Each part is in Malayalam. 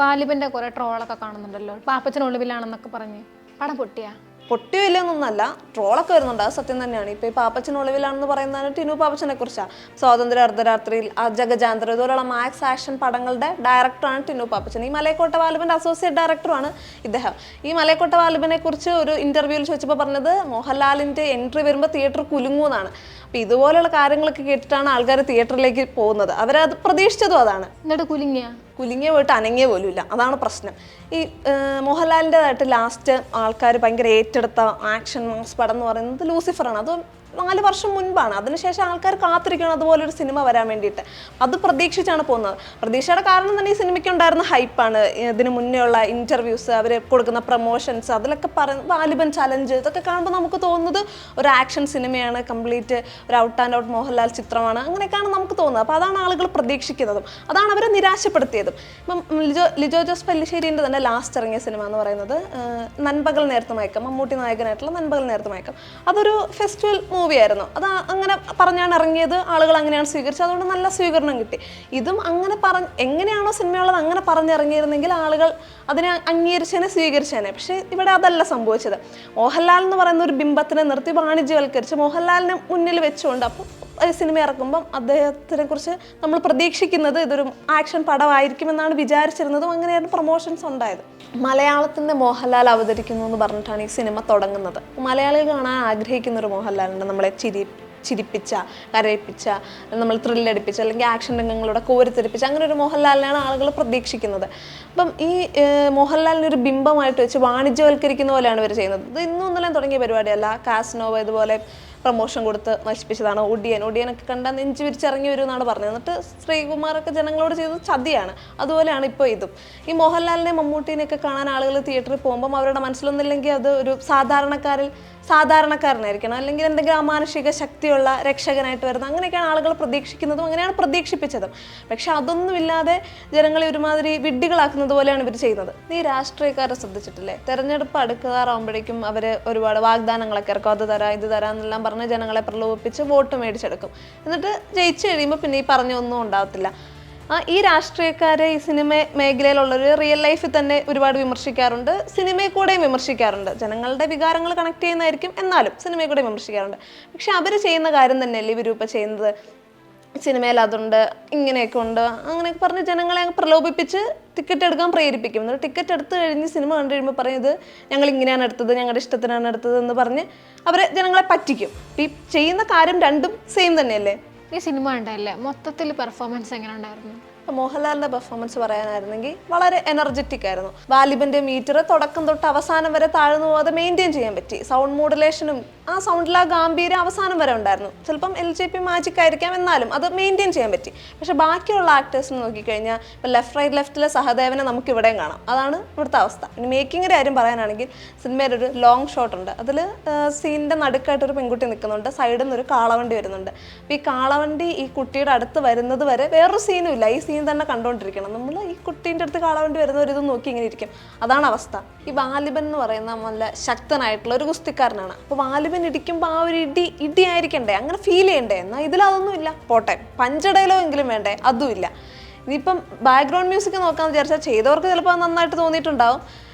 വാലിബന്റെ കുറെ ട്രോളൊക്കെ കാണുന്നുണ്ടല്ലോ, പാപ്പച്ചനൊളിവിലാണെന്നൊക്കെ പറഞ്ഞ്. പടം പൊട്ടിയില്ലെന്നൊന്നല്ല, ട്രോളൊക്കെ വരുന്നുണ്ട്, അത് സത്യം തന്നെയാണ്. ഇപ്പൊ ഈ പാപ്പച്ചൻ ഒളിവിലാണെന്ന് പറയുന്നതാണ് ടിനു പാപ്പച്ചനെ കുറിച്ചാണ്. സ്വാതന്ത്ര്യ അർദ്ധരാത്രിയിൽ, ജഗജാന്തർ ഇതുപോലുള്ള മാക്സ് ആക്ഷൻ പടങ്ങളുടെ ഡയറക്ടറാണ് ടിനു പാപ്പച്ചൻ. ഈ മലയക്കോട്ട വാലിബന്റെ അസോസിയേറ്റ് ഡയറക്ടറുമാണ് ഇദ്ദേഹം. ഈ മലയക്കോട്ട വാലിബനെ കുറിച്ച് ഒരു ഇന്റർവ്യൂവിൽ ചോദിച്ചപ്പോൾ പറഞ്ഞത് മോഹൻലാലിന്റെ എൻട്രി വരുമ്പോൾ തിയേറ്റർ കുലുങ്ങുമെന്നാണ്. അപ്പൊ ഇതുപോലെയുള്ള കാര്യങ്ങളൊക്കെ കേട്ടിട്ടാണ് ആൾക്കാർ തിയേറ്ററിലേക്ക് പോകുന്നത്. അവരത് പ്രതീക്ഷിച്ചതും അതാണ്. എന്നിട്ട് കുലുങ്ങിയ പോയിട്ട് അനങ്ങിയ പോലും ഇല്ല. അതാണ് പ്രശ്നം. ഈ മോഹൻലാലിൻ്റെതായിട്ട് ലാസ്റ്റ് ആൾക്കാർ ഭയങ്കര ഏറ്റെടുത്ത ആക്ഷൻ മാസ് പടം എന്ന് പറയുന്നത് ലൂസിഫറാണ്. അത് 4 വർഷം മുൻപാണ്. അതിനുശേഷം ആൾക്കാർ കാത്തിരിക്കണം അതുപോലൊരു സിനിമ വരാൻ വേണ്ടിയിട്ട്. അത് പ്രതീക്ഷിച്ചാണ് പോകുന്നത്. പ്രതീക്ഷയുടെ കാരണം തന്നെ ഈ സിനിമയ്ക്ക് ഉണ്ടായിരുന്ന ഹൈപ്പാണ്. ഇതിന് മുന്നേ ഉള്ള ഇൻ്റർവ്യൂസ്, അവർ കൊടുക്കുന്ന പ്രൊമോഷൻസ്, അതിലൊക്കെ വാലിബൻ ചലഞ്ച്, ഇതൊക്കെ കാണുമ്പോൾ നമുക്ക് തോന്നുന്നത് ഒരു ആക്ഷൻ സിനിമയാണ്, കംപ്ലീറ്റ് ഒരു ഔട്ട് ആൻഡ് ഔട്ട് മോഹൻലാൽ ചിത്രമാണ്, അങ്ങനെയൊക്കെയാണ് നമുക്ക് തോന്നുന്നത്. അപ്പോൾ അതാണ് ആളുകൾ പ്രതീക്ഷിക്കുന്നതും, അതാണ് അവരെ നിരാശപ്പെടുത്തിയതും. ഇപ്പം ലിജോ ജോസ് പല്ലിശ്ശേരിൻ്റെ തന്നെ ലാസ്റ്റ് ഇറങ്ങിയ സിനിമ എന്ന് പറയുന്നത് നൻപകൽ നേരത്ത് മയക്കം, മമ്മൂട്ടി നായകനായിട്ടുള്ള നൻപകൽ നേരത്ത് മയക്കം. അതൊരു ഫെസ്റ്റിവൽ മൂവിയായിരുന്നു. അത് അങ്ങനെ പറഞ്ഞാണ് ഇറങ്ങിയത്, ആളുകൾ അങ്ങനെയാണ് സ്വീകരിച്ചത്, അതുകൊണ്ട് നല്ല സ്വീകരണം കിട്ടി. ഇതും അങ്ങനെ എങ്ങനെയാണോ സിനിമയുള്ളത് അങ്ങനെ പറഞ്ഞിറങ്ങിയിരുന്നെങ്കിൽ ആളുകൾ അതിനെ അംഗീകരിച്ചതിനെ സ്വീകരിച്ചേനെ. പക്ഷേ ഇവിടെ അതല്ല സംഭവിച്ചത്. മോഹൻലാൽ എന്ന് പറയുന്ന ഒരു ബിംബത്തിനെ നിർത്തി വാണിജ്യവൽക്കരിച്ച് മോഹൻലാലിനെ മുന്നിൽ വെച്ചുകൊണ്ട് അപ്പോൾ സിനിമ ഇറക്കുമ്പം അദ്ദേഹത്തിനെ കുറിച്ച് നമ്മൾ പ്രതീക്ഷിക്കുന്നത് ഇതൊരു ആക്ഷൻ പടമായിരിക്കുമെന്നാണ് വിചാരിച്ചിരുന്നതും അങ്ങനെയാണ് പ്രൊമോഷൻസ് ഉണ്ടായത്. മലയാളത്തിൻ്റെ മോഹൻലാൽ അവതരിക്കുന്നു എന്ന് പറഞ്ഞിട്ടാണ് ഈ സിനിമ തുടങ്ങുന്നത്. മലയാളികൾ കാണാൻ ആഗ്രഹിക്കുന്ന ഒരു മോഹൻലാലുണ്ട്, നമ്മളെ ചിരിപ്പിച്ച, കരയിപ്പിച്ച, നമ്മൾ ത്രില്ലടിപ്പിച്ച, അല്ലെങ്കിൽ ആക്ഷൻ രംഗങ്ങളുടെ കോരിത്തെരിപ്പിച്ച അങ്ങനെ ഒരു മോഹൻലാലിനെയാണ് ആളുകൾ പ്രതീക്ഷിക്കുന്നത്. അപ്പം ഈ മോഹൻലാലിനൊരു ബിംബമായിട്ട് വെച്ച് വാണിജ്യവൽക്കരിക്കുന്ന പോലെയാണ് ഇവർ ചെയ്യുന്നത്. ഇത് ഇന്നും ഇന്നലെ തുടങ്ങിയ പരിപാടിയല്ല. കാസ്നോവ ഇതുപോലെ പ്രൊമോഷൻ കൊടുത്ത് നശിപ്പിച്ചതാണ്. ഒടിയനൊക്കെ കണ്ടാൽ നെഞ്ചു വിരിച്ചിറങ്ങി വരും എന്നാണ് പറഞ്ഞത്. എന്നിട്ട് ശ്രീകുമാറൊക്കെ ജനങ്ങളോട് ചെയ്തത് ചതിയാണ്. അതുപോലെയാണ് ഇപ്പോൾ ഇതും. ഈ മോഹൻലാലിനെ മമ്മൂട്ടീനെയൊക്കെ കാണാൻ ആളുകൾ തിയേറ്ററിൽ പോകുമ്പം അവരുടെ മനസ്സിലൊന്നില്ലെങ്കിൽ അത് ഒരു സാധാരണക്കാരനായിരിക്കണം, അല്ലെങ്കിൽ എന്തെങ്കിലും അമാനുഷിക ശക്തിയുള്ള രക്ഷകനായിട്ട് വരുന്നത്, അങ്ങനെയൊക്കെയാണ് ആളുകൾ പ്രതീക്ഷിക്കുന്നതും അങ്ങനെയാണ് പ്രതീക്ഷിപ്പിച്ചതും. പക്ഷെ അതൊന്നുമില്ലാതെ ജനങ്ങളെ ഒരുമാതിരി വിഡ്ഢികളാക്കുന്നത് പോലെയാണ് ഇവർ ചെയ്യുന്നത്. ഈ രാഷ്ട്രീയക്കാരെ ശ്രദ്ധിച്ചിട്ടില്ലേ? തെരഞ്ഞെടുപ്പ് അടുക്കാറാകുമ്പോഴേക്കും അവർ ഒരുപാട് വാഗ്ദാനങ്ങളൊക്കെ ഇറക്കും, അത് തരാം ഇത് തരാം എന്നെല്ലാം പറഞ്ഞ് ജനങ്ങളെ പ്രലോഭിപ്പിച്ച് വോട്ട് മേടിച്ചെടുക്കും. എന്നിട്ട് ജയിച്ചു കഴിയുമ്പോൾ പിന്നെ ഈ പറഞ്ഞൊന്നും ഉണ്ടാവത്തില്ല. ഈ രാഷ്ട്രീയക്കാരെ ഈ സിനിമ മേഖലയിലുള്ളൊരു റിയൽ ലൈഫിൽ തന്നെ ഒരുപാട് വിമർശിക്കാറുണ്ട്, സിനിമയിൽ കൂടെയും വിമർശിക്കാറുണ്ട്. ജനങ്ങളുടെ വികാരങ്ങൾ കണക്ട് ചെയ്യുന്നതായിരിക്കും, എന്നാലും സിനിമയിൽ കൂടെ വിമർശിക്കാറുണ്ട്. പക്ഷെ അവർ ചെയ്യുന്ന കാര്യം തന്നെയല്ലേ ഇവരിപ്പോൾ ചെയ്യുന്നത്? സിനിമയിൽ അതുണ്ട്, ഇങ്ങനെയൊക്കെ ഉണ്ട്, അങ്ങനെയൊക്കെ പറഞ്ഞ് ജനങ്ങളെ പ്രലോഭിപ്പിച്ച് ടിക്കറ്റ് എടുക്കാൻ പ്രേരിപ്പിക്കും. എന്നിട്ട് ടിക്കറ്റ് എടുത്ത് കഴിഞ്ഞ് സിനിമ കണ്ടു കഴിയുമ്പോൾ പറയുന്നത് ഞങ്ങൾ ഇങ്ങനെയാണ് എടുത്തത്, ഞങ്ങളുടെ ഇഷ്ടത്തിനാണ് എടുത്തത് എന്ന് പറഞ്ഞ് അവരെ ജനങ്ങളെ പറ്റിക്കും. ഈ ചെയ്യുന്ന കാര്യം രണ്ടും സെയിം തന്നെയല്ലേ? ഈ സിനിമ ഉണ്ടല്ലേ, മൊത്തത്തിൽ പെർഫോമൻസ് എങ്ങനെ ഉണ്ടായിരുന്നു? മോഹൻലാലിന്റെ പെർഫോമൻസ് പറയാനായിരുന്നെങ്കിൽ വളരെ എനർജറ്റിക് ആയിരുന്നു. വാലിബന്റെ മീറ്റർ തുടക്കം തൊട്ട് അവസാനം വരെ താഴ്ന്നു പോകാതെ മെയിൻറ്റെയിൻ ചെയ്യാൻ പറ്റി. സൗണ്ട് മോഡുലേഷനും ആ സൗണ്ടിലെ ഗാംഭീര്യം അവസാനം വരെ ഉണ്ടായിരുന്നു. ചിലപ്പം LJP മാജിക് ആയിരിക്കാം, എന്നാലും അത് മെയിൻറ്റെയിൻ ചെയ്യാൻ പറ്റി. പക്ഷെ ബാക്കിയുള്ള ആക്ടേഴ്സിന് നോക്കിക്കഴിഞ്ഞാൽ ഇപ്പം ലെഫ്റ്റിലെ സഹദേവനെ നമുക്ക് ഇവിടെയും കാണാം. അതാണ് ഇവിടുത്തെ അവസ്ഥ. ഇനി മേക്കിങ്ങിൻ്റെ കാര്യം പറയാനാണെങ്കിൽ സിനിമയിൽ ഒരു ലോങ് ഷോട്ട് ഉണ്ട്. അതിൽ സീനിൻ്റെ നടുക്കായിട്ട് ഒരു പെൺകുട്ടി നിൽക്കുന്നുണ്ട്, സൈഡിൽ നിന്ന് ഒരു കാളവണ്ടി വരുന്നുണ്ട്. അപ്പോൾ ഈ കാളവണ്ടി ഈ കുട്ടിയുടെ അടുത്ത് വരുന്നത് വരെ വേറൊരു സീനും ഇല്ല, ഈ സീൻ തന്നെ കണ്ടുകൊണ്ടിരിക്കണം. നമ്മൾ ഈ കുട്ടീൻ്റെ അടുത്ത് കാളവണ്ടി വരുന്നവരിതും നോക്കി ഇങ്ങനെ ഇരിക്കും. അതാണ് അവസ്ഥ. ഈ വാലിബൻ എന്ന് പറയുന്ന നല്ല ശക്തനായിട്ടുള്ള ഒരു ഗുസ്തിക്കാരനാണ്. അപ്പോൾ വാലിബൻ ഇടിക്കുമ്പോൾ ആ ഒരു ഇടി ആയിരിക്കണ്ടേ, അങ്ങനെ ഫീൽ ചെയ്യണ്ടേ? എന്നാൽ ഇതിലതൊന്നും ഇല്ല. പോട്ടെ, പഞ്ചടയിലോ എങ്കിലും വേണ്ടേ, അതും ഇല്ല. ഇനിയിപ്പം ബാക്ക്ഗ്രൗണ്ട് മ്യൂസിക് നോക്കാമെന്ന് വിചാരിച്ചാൽ ചെയ്തവർക്ക് ചിലപ്പോൾ നന്നായിട്ട് തോന്നിയിട്ടുണ്ടാവും,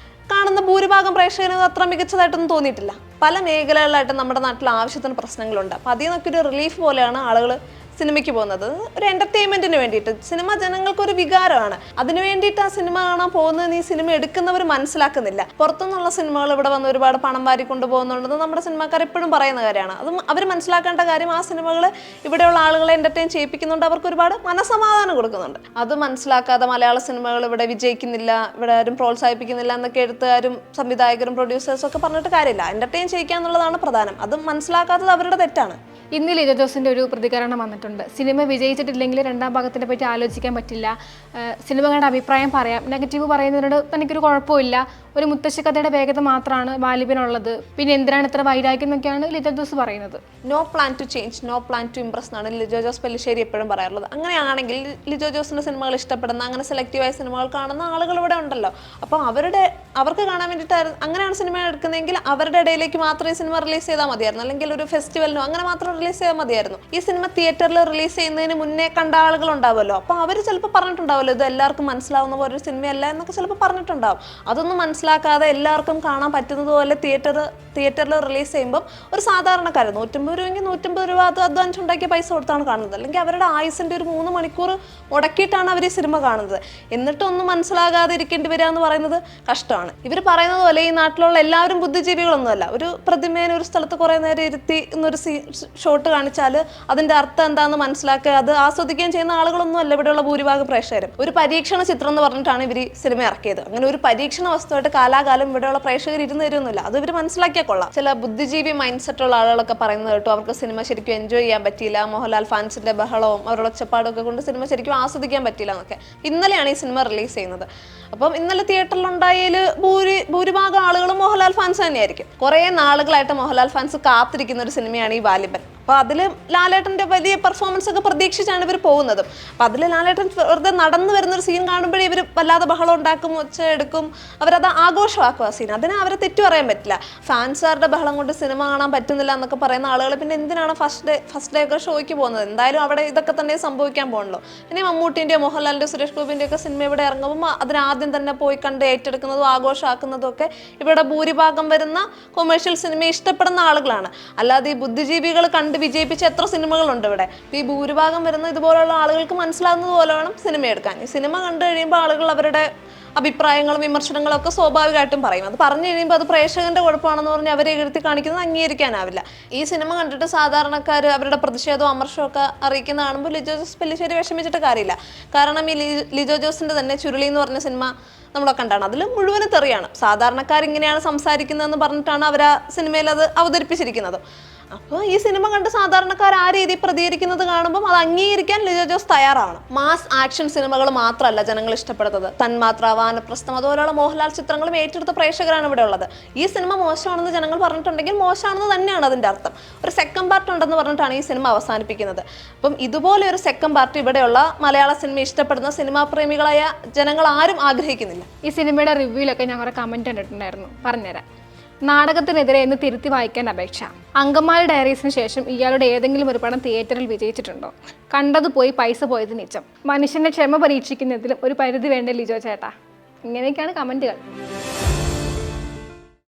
കാണുന്ന ഭൂരിഭാഗം പ്രേക്ഷകന് അത്ര മികച്ചതായിട്ടൊന്നും തോന്നിയിട്ടില്ല. പല മേഖലകളിലായിട്ട് നമ്മുടെ നാട്ടിൽ ആവശ്യത്തിന് പ്രശ്നങ്ങളുണ്ട്. അപ്പോൾ അതിൽ നിന്നൊക്കെ ഒരു റിലീഫ് പോലെയാണ് ആളുകൾ സിനിമയ്ക്ക് പോകുന്നത്. ഒരു എൻ്റർടൈൻമെൻറ്റിന് വേണ്ടിയിട്ട്. സിനിമ ജനങ്ങൾക്കൊരു വികാരമാണ്, അതിന് വേണ്ടിയിട്ട് ആ സിനിമ കാണാൻ പോകുന്നതെന്ന് ഈ സിനിമ എടുക്കുന്നവർ മനസ്സിലാക്കുന്നില്ല. പുറത്തുനിന്നുള്ള സിനിമകൾ ഇവിടെ വന്ന് ഒരുപാട് പണം വാരി കൊണ്ടുപോകുന്നുണ്ടെന്ന് നമ്മുടെ സിനിമാക്കാർ എപ്പോഴും പറയുന്ന കാര്യമാണ്. അതും അവർ മനസ്സിലാക്കേണ്ട കാര്യം, ആ സിനിമകൾ ഇവിടെയുള്ള ആളുകളെ എൻ്റർടൈൻ ചെയ്യിപ്പിക്കുന്നുണ്ട്, അവർക്ക് ഒരുപാട് മനസ്സമാധാനം കൊടുക്കുന്നുണ്ട്. അത് മനസ്സിലാക്കാതെ മലയാള സിനിമകൾ ഇവിടെ വിജയിക്കുന്നില്ല, ഇവിടെ ആരും പ്രോത്സാഹിപ്പിക്കുന്നില്ല എന്നൊക്കെ എഴുത്തുകാരും സംവിധായകരും പ്രൊഡ്യൂസേഴ്സും ഒക്കെ പറഞ്ഞിട്ട് കാര്യമില്ല. എൻ്റർടൈൻ ചെയ്യിക്കുക എന്നുള്ളതാണ് പ്രധാനം. അത് മനസ്സിലാക്കാത്തത് അവരുടെ തെറ്റാണ്. ഇന്ന് ലിജോ ജോസിൻ്റെ ഒരു പ്രതികരണം വന്നിട്ടുണ്ട്. സിനിമ വിജയിച്ചിട്ടില്ലെങ്കിൽ രണ്ടാം ഭാഗത്തിനെ പറ്റി ആലോചിക്കാൻ പറ്റില്ല, സിനിമകളുടെ അഭിപ്രായം പറയാം, നെഗറ്റീവ് പറയുന്നതിനോട് തനിക്കൊരു കുഴപ്പമില്ല, ഒരു മുത്തശ്ശിക്കഥയുടെ വേഗത മാത്രമാണ് വാലിബിനുള്ളത്, പിന്നെ എന്തിനാണ് ഇത്ര വൈരാഗ്യം എന്നൊക്കെയാണ് ലിജോ ജോസ് പറയുന്നത്. No plan to change, no plan to impress എന്നാണ് ലിജോ ജോസ് പല്ലിശ്ശേരി എപ്പോഴും പറയാറുള്ളത്. അങ്ങനെയാണെങ്കിൽ ലിജോ ജോസിൻ്റെ സിനിമകൾ ഇഷ്ടപ്പെടുന്ന, അങ്ങനെ സെലക്റ്റീവായ സിനിമകൾ കാണുന്ന ആളുകൾ ഇവിടെ ഉണ്ടല്ലോ. അപ്പോൾ അവർക്ക് കാണാൻ വേണ്ടിയിട്ടായിരുന്നു അങ്ങനെയാണ് സിനിമ എടുക്കുന്നതെങ്കിൽ അവരുടെ ഇടയിലേക്ക് മാത്രമേ സിനിമ റിലീസ് ചെയ്താൽ മതിയായിരുന്നു, അല്ലെങ്കിൽ ഒരു ഫെസ്റ്റിവലിനോ അങ്ങനെ മാത്രം റിലീസ് ചെയ്താൽ മതിയായിരുന്നു. ഈ സിനിമ തിയേറ്ററിൽ തിയേറ്ററിൽ റിലീസ് ചെയ്യുന്നതിന് മുന്നേ കണ്ട ആളുകൾ ഉണ്ടാവുമല്ലോ. അപ്പോൾ അവർ ചിലപ്പോൾ പറഞ്ഞിട്ടുണ്ടാവുമല്ലോ ഇത് എല്ലാവർക്കും മനസ്സിലാവുന്ന പോലെ ഒരു സിനിമയല്ല എന്നൊക്കെ ചിലപ്പോൾ പറഞ്ഞിട്ടുണ്ടാവും. അതൊന്നും മനസ്സിലാക്കാതെ എല്ലാവർക്കും കാണാൻ പറ്റുന്നത് പോലെ തിയേറ്ററിൽ റിലീസ് ചെയ്യുമ്പോൾ ഒരു സാധാരണക്കാരൻ 150 രൂപയെങ്കിൽ 150 രൂപ അത് അധ്വാനിച്ചുണ്ടാക്കിയ പൈസ കൊടുത്താണ് കാണുന്നത്. അല്ലെങ്കിൽ അവരുടെ ആയുസിൻ്റെ ഒരു 3 മണിക്കൂർ മുടക്കിയിട്ടാണ് അവർ ഈ സിനിമ കാണുന്നത്. എന്നിട്ടൊന്നും മനസ്സിലാകാതെ ഇരിക്കേണ്ടി വരിക എന്ന് പറയുന്നത് കഷ്ടമാണ്. ഇവർ പറയുന്നത് പോലെ ഈ നാട്ടിലുള്ള എല്ലാവരും ബുദ്ധിജീവികളൊന്നുമല്ല. ഒരു പ്രതിമേനെ ഒരു സ്ഥലത്ത് കുറേ നേരം ഇരുത്തി എന്നൊരു ഷോട്ട് കാണിച്ചാൽ അതിൻ്റെ അർത്ഥം എന്താണെന്ന് മനസ്സിലാക്കുക, അത് ആസ്വദിക്കുകയും ചെയ്യുന്ന ആളുകളൊന്നും അല്ല ഇവിടെയുള്ള ഭൂരിഭാഗം പ്രേക്ഷകരും. ഒരു പരീക്ഷണ ചിത്രം എന്ന് പറഞ്ഞിട്ടാണ് ഇവർ സിനിമ ഇറക്കിയത്. അങ്ങനെ ഒരു പരീക്ഷണ വസ്തുവായിട്ട് കാലാകാലം ഇവിടെയുള്ള പ്രേക്ഷകർ ഇരുന്ന് തരുന്നില്ല. അത് ഇവർ മനസ്സിലാക്കിയാൽ കൊള്ളാം. ചില ബുദ്ധിജീവി മൈൻഡ് സെറ്റുള്ള ആളുകളൊക്കെ പറയുന്നത് കേട്ടോ അവർക്ക് സിനിമ ശരിക്കും എൻജോയ് ചെയ്യാൻ പറ്റിയില്ല, മോഹൻലാൽ ഫാൻസിന്റെ ബഹളവും അവരുടെ ഒച്ചപ്പാടും ഒക്കെ കൊണ്ട് സിനിമ ശരിക്കും ആസ്വദിക്കാൻ പറ്റില്ല എന്നൊക്കെ. ഇന്നലെയാണ് ഈ സിനിമ റിലീസ് ചെയ്യുന്നത്. അപ്പം ഇന്നലെ തിയേറ്ററിലുണ്ടായതിൽ ഭൂരിഭാഗം ആളുകളും മോഹൻലാൽ ഫാൻസ് തന്നെയായിരിക്കും. കുറേ നാളുകളായിട്ട് മോഹൻലാൽ ഫാൻസ് കാത്തിരിക്കുന്ന ഒരു സിനിമയാണ് ഈ വാലിബൻ. അപ്പോൾ അതിൽ ലാലേട്ടൻ്റെ വലിയ പെർഫോമൻസ് ഒക്കെ പ്രതീക്ഷിച്ചാണ് ഇവർ പോകുന്നതും. അപ്പോൾ അതിൽ ലാലേട്ടൻ വെറുതെ നടന്നു വരുന്നൊരു സീൻ കാണുമ്പോഴേ ഇവർ വല്ലാതെ ബഹളം ഉണ്ടാക്കും, ഒച്ച എടുക്കും, അവരത് ആഘോഷമാക്കും ആ സീൻ. അതിനെ അവരെ തെറ്റു പറയാൻ പറ്റില്ല. ഫാൻസുകാരുടെ ബഹളം കൊണ്ട് സിനിമ കാണാൻ പറ്റുന്നില്ല എന്നൊക്കെ പറയുന്ന ആളുകൾ പിന്നെ എന്തിനാണ് ഫസ്റ്റ് ഡേ ഒക്കെ ഷോയ്ക്ക് പോകുന്നത്? എന്തായാലും അവിടെ ഇതൊക്കെ തന്നെ സംഭവിക്കാൻ പോകണല്ലോ. ഇനി മമ്മൂട്ടിൻ്റെയോ മോഹൻലാലിൻ്റെ സുരേഷ് ഗോപിൻ്റെ ഒക്കെ സിനിമ ഇവിടെ ഇറങ്ങുമ്പോൾ അതിനാദ്യം തന്നെ പോയി കണ്ട് ഏറ്റെടുക്കുന്നതും ആഘോഷമാക്കുന്നതും ഒക്കെ ഇവിടെ ഭൂരിഭാഗം വരുന്ന കൊമേഴ്ഷ്യൽ സിനിമയെ ഇഷ്ടപ്പെടുന്ന ആളുകളാണ്. അല്ലാതെ ഈ ബുദ്ധിജീവികൾ കണ്ട് വിജയിപ്പിച്ച എത്ര സിനിമകളുണ്ട് ഇവിടെ. ഈ ഭൂരിഭാഗം വരുന്ന ഇതുപോലുള്ള ആളുകൾക്ക് മനസ്സിലാകുന്നത് പോലെ വേണം സിനിമ എടുക്കാൻ. ഈ സിനിമ കണ്ടു കഴിയുമ്പോൾ ആളുകൾ അവരുടെ അഭിപ്രായങ്ങളും വിമർശനങ്ങളും ഒക്കെ സ്വാഭാവികമായിട്ടും പറയും. അത് പറഞ്ഞു കഴിയുമ്പോൾ അത് പ്രേക്ഷകന്റെ കുഴപ്പമാണെന്ന് പറഞ്ഞ് അവരെ എഴുതി കാണിക്കുന്നത് അംഗീകരിക്കാനാവില്ല. ഈ സിനിമ കണ്ടിട്ട് സാധാരണക്കാർ അവരുടെ പ്രതിഷേധവും അമർഷവും ഒക്കെ അറിയിക്കുന്ന കാണുമ്പോൾ ലിജോ ജോസ് പെല്ലിശ്ശേരി വിഷമിച്ചിട്ട് കാര്യമില്ല. കാരണം ഈ ലിജോ ജോസിന്റെ തന്നെ ചുരുളി എന്ന് പറഞ്ഞ സിനിമ നമ്മളൊക്കെ കണ്ടാണ്. അതിൽ മുഴുവനും തെറിയാണ്. സാധാരണക്കാരിങ്ങനെയാണ് സംസാരിക്കുന്നതെന്ന് പറഞ്ഞിട്ടാണ് അവർ ആ സിനിമയിൽ അത് അവതരിപ്പിച്ചിരിക്കുന്നത്. അപ്പോൾ ഈ സിനിമ കണ്ട് സാധാരണക്കാർ ആ രീതിയിൽ പ്രതികരിക്കുന്നത് കാണുമ്പോൾ അത് അംഗീകരിക്കാൻ ലിജോ ജോസ് തയ്യാറാവണം. മാസ് ആക്ഷൻ സിനിമകൾ മാത്രമല്ല ജനങ്ങൾ ഇഷ്ടപ്പെടുന്നത്. തന്മാത്ര, വാനപ്രസ്ഥം അതുപോലെയുള്ള മോഹൻലാൽ ചിത്രങ്ങളും ഏറ്റെടുത്ത പ്രേക്ഷകരാണ് ഇവിടെ ഉള്ളത്. ഈ സിനിമ മോശമാണെന്ന് ജനങ്ങൾ പറഞ്ഞിട്ടുണ്ടെങ്കിൽ മോശമാണെന്ന് തന്നെയാണ് അതിൻ്റെ അർത്ഥം. ഒരു സെക്കൻഡ് പാർട്ട് ഉണ്ടെന്ന് പറഞ്ഞിട്ടാണ് ഈ സിനിമ അവസാനിപ്പിക്കുന്നത്. അപ്പം ഇതുപോലെ ഒരു സെക്കൻഡ് പാർട്ട് ഇവിടെയുള്ള മലയാള സിനിമ ഇഷ്ടപ്പെടുന്ന സിനിമാ പ്രേമികളായ ജനങ്ങൾ ആരും ആഗ്രഹിക്കുന്നില്ല. ഈ സിനിമയുടെ റിവ്യൂലൊക്കെ ഞാൻ കുറേ കമൻറ്റ് കണ്ടിട്ടുണ്ടായിരുന്നു, പറഞ്ഞുതരാം. നാടകത്തിനെതിരെ എന്ന് തിരുത്തി വായിക്കാൻ അപേക്ഷ. അങ്കമാലി ഡയറീസിന് ശേഷം ഇയാളുടെ ഏതെങ്കിലും ഒരു പടം തിയേറ്ററിൽ വിജയിച്ചിട്ടുണ്ടോ? കണ്ടത് പോയി പൈസ പോയത് നിച്ചം. മനുഷ്യന്റെ ക്ഷമ പരീക്ഷിക്കുന്നതിലും ഒരു പരിധി വേണ്ട ലിജോ ചേട്ടാ. ഇങ്ങനെയൊക്കെയാണ് കമൻറ്റുകൾ.